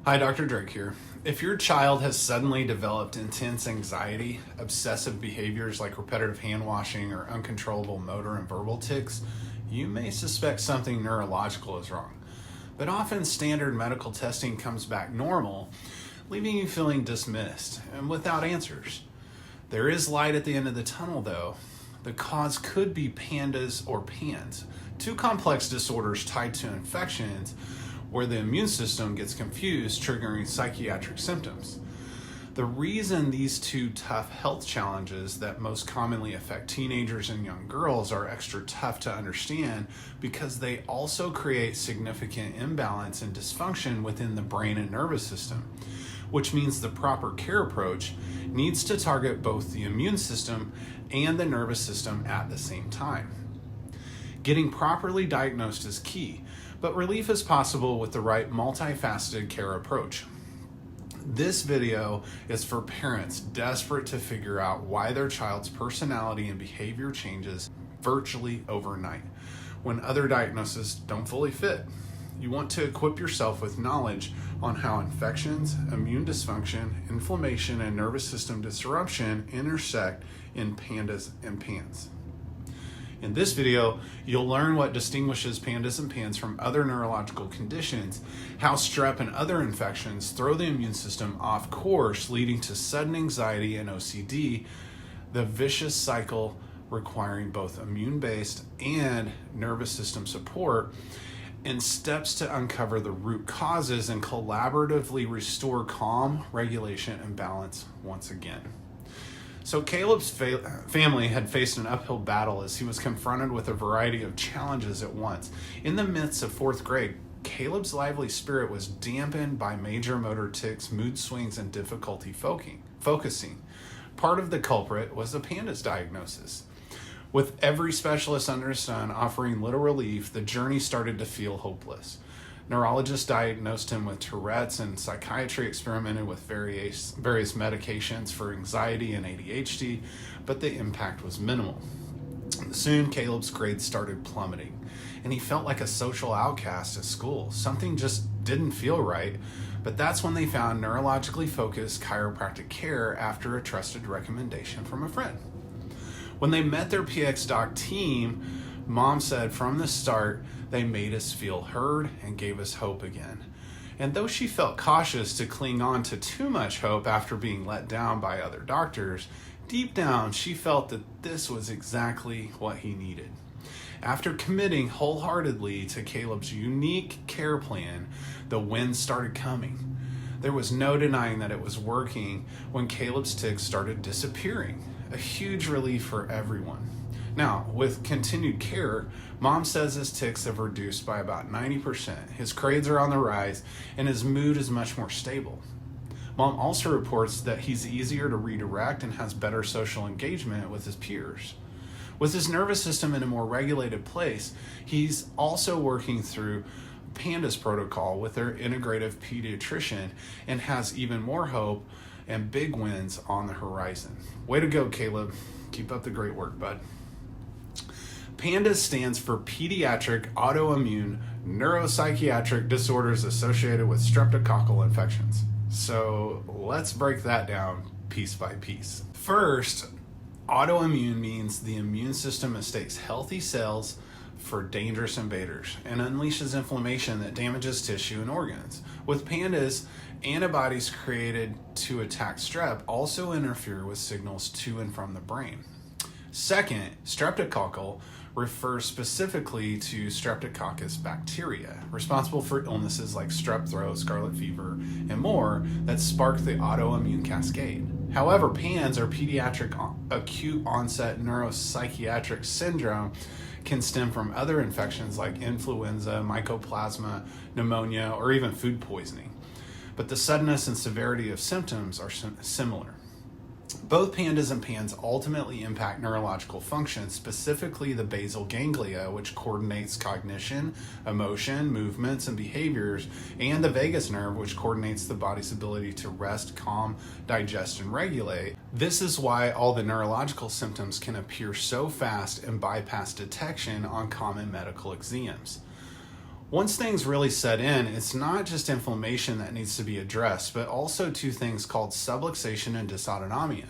Hi, Dr. Drake here. If your child has suddenly developed intense anxiety, obsessive behaviors like repetitive hand washing, or uncontrollable motor and verbal tics, you may suspect something neurological is wrong. But often standard medical testing comes back normal, leaving you feeling dismissed and without answers. There is light at the end of the tunnel, though. The cause could be PANDAS or PANS, two complex disorders tied to infections where the immune system gets confused, triggering psychiatric symptoms. The reason these two tough health challenges that most commonly affect teenagers and young girls are extra tough to understand because they also create significant imbalance and dysfunction within the brain and nervous system, which means the proper care approach needs to target both the immune system and the nervous system at the same time. Getting properly diagnosed is key, but relief is possible with the right multifaceted care approach. This video is for parents desperate to figure out why their child's personality and behavior changes virtually overnight when other diagnoses don't fully fit. You want to equip yourself with knowledge on how infections, immune dysfunction, inflammation, and nervous system disruption intersect in PANDAS and PANS. In this video, you'll learn what distinguishes PANDAS and PANS from other neurological conditions, how strep and other infections throw the immune system off course, leading to sudden anxiety and OCD, the vicious cycle requiring both immune-based and nervous system support, and steps to uncover the root causes and collaboratively restore calm, regulation, and balance once again. So Caleb's family had faced an uphill battle as he was confronted with a variety of challenges at once. In the midst of fourth grade, Caleb's lively spirit was dampened by major motor tics, mood swings, and difficulty focusing. Part of the culprit was the PANDAS diagnosis. With every specialist under the sun offering little relief, the journey started to feel hopeless. Neurologists diagnosed him with Tourette's, and psychiatry experimented with various medications for anxiety and ADHD, but the impact was minimal. Soon, Caleb's grades started plummeting, and he felt like a social outcast at school. Something just didn't feel right, but that's when they found neurologically focused chiropractic care after a trusted recommendation from a friend. When they met their PX Doc team, Mom said from the start, they made us feel heard and gave us hope again. And though she felt cautious to cling on to too much hope after being let down by other doctors, deep down she felt that this was exactly what he needed. After committing wholeheartedly to Caleb's unique care plan, the wins started coming. There was no denying that it was working when Caleb's tics started disappearing, a huge relief for everyone. Now, with continued care, Mom says his tics have reduced by about 90%. His grades are on the rise, and his mood is much more stable. Mom also reports that he's easier to redirect and has better social engagement with his peers. With his nervous system in a more regulated place, he's also working through PANDAS protocol with their integrative pediatrician and has even more hope and big wins on the horizon. Way to go, Caleb. Keep up the great work, bud. PANDAS stands for Pediatric Autoimmune Neuropsychiatric Disorders Associated with Streptococcal Infections. So let's break that down piece by piece. First, autoimmune means the immune system mistakes healthy cells for dangerous invaders and unleashes inflammation that damages tissue and organs. With PANDAS, antibodies created to attack strep also interfere with signals to and from the brain. Second, streptococcal refers specifically to Streptococcus bacteria, responsible for illnesses like strep throat, scarlet fever, and more that spark the autoimmune cascade. However, PANS, or pediatric acute onset neuropsychiatric syndrome, can stem from other infections like influenza, mycoplasma, pneumonia, or even food poisoning. But the suddenness and severity of symptoms are similar. Both PANDAS and PANS ultimately impact neurological function, specifically the basal ganglia, which coordinates cognition, emotion, movements, and behaviors, and the vagus nerve, which coordinates the body's ability to rest, calm, digest, and regulate. This is why all the neurological symptoms can appear so fast and bypass detection on common medical exams. Once things really set in, it's not just inflammation that needs to be addressed, but also two things called subluxation and dysautonomia.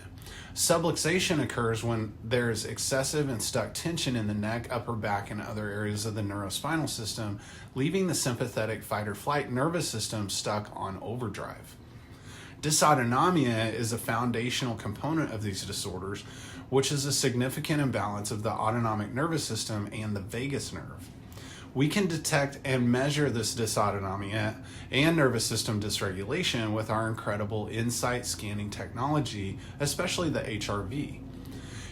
Subluxation occurs when there's excessive and stuck tension in the neck, upper back, and other areas of the neurospinal system, leaving the sympathetic fight or flight nervous system stuck on overdrive. Dysautonomia is a foundational component of these disorders, which is a significant imbalance of the autonomic nervous system and the vagus nerve. We can detect and measure this dysautonomia and nervous system dysregulation with our incredible insight scanning technology, especially the HRV.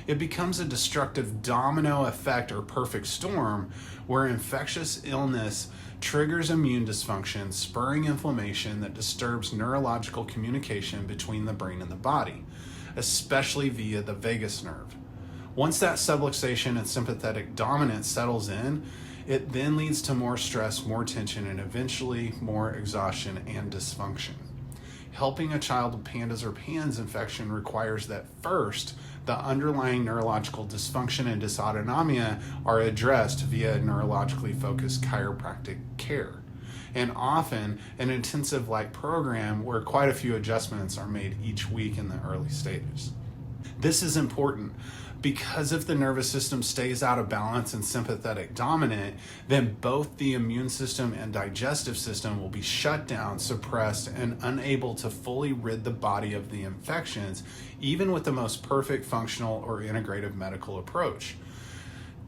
It becomes a destructive domino effect or perfect storm where infectious illness triggers immune dysfunction, spurring inflammation that disturbs neurological communication between the brain and the body, especially via the vagus nerve. Once that subluxation and sympathetic dominance settles in, it then leads to more stress, more tension, and eventually more exhaustion and dysfunction. Helping a child with PANDAS or PANS infection requires that first, the underlying neurological dysfunction and dysautonomia are addressed via neurologically focused chiropractic care, and often an intensive-like program where quite a few adjustments are made each week in the early stages. This is important because if the nervous system stays out of balance and sympathetic dominant, then both the immune system and digestive system will be shut down, suppressed, and unable to fully rid the body of the infections, even with the most perfect functional or integrative medical approach.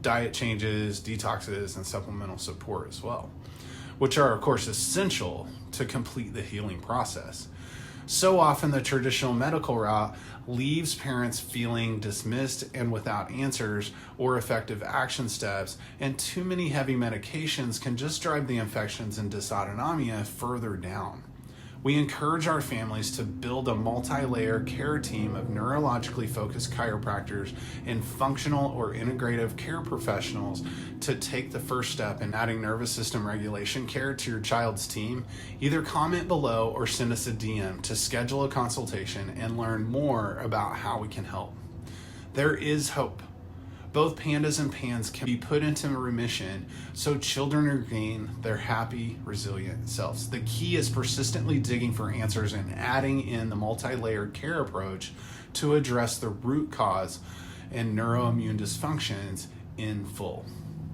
Diet changes, detoxes, and supplemental support as well, which are, of course, essential to complete the healing process. So often the traditional medical route leaves parents feeling dismissed and without answers or effective action steps, and too many heavy medications can just drive the infections and dysautonomia further down. We encourage our families to build a multi-layer care team of neurologically focused chiropractors and functional or integrative care professionals to take the first step in adding nervous system regulation care to your child's team. Either comment below or send us a DM to schedule a consultation and learn more about how we can help. There is hope. Both PANDAS and PANS can be put into remission so children regain their happy, resilient selves. The key is persistently digging for answers and adding in the multi-layered care approach to address the root cause and neuroimmune dysfunctions in full.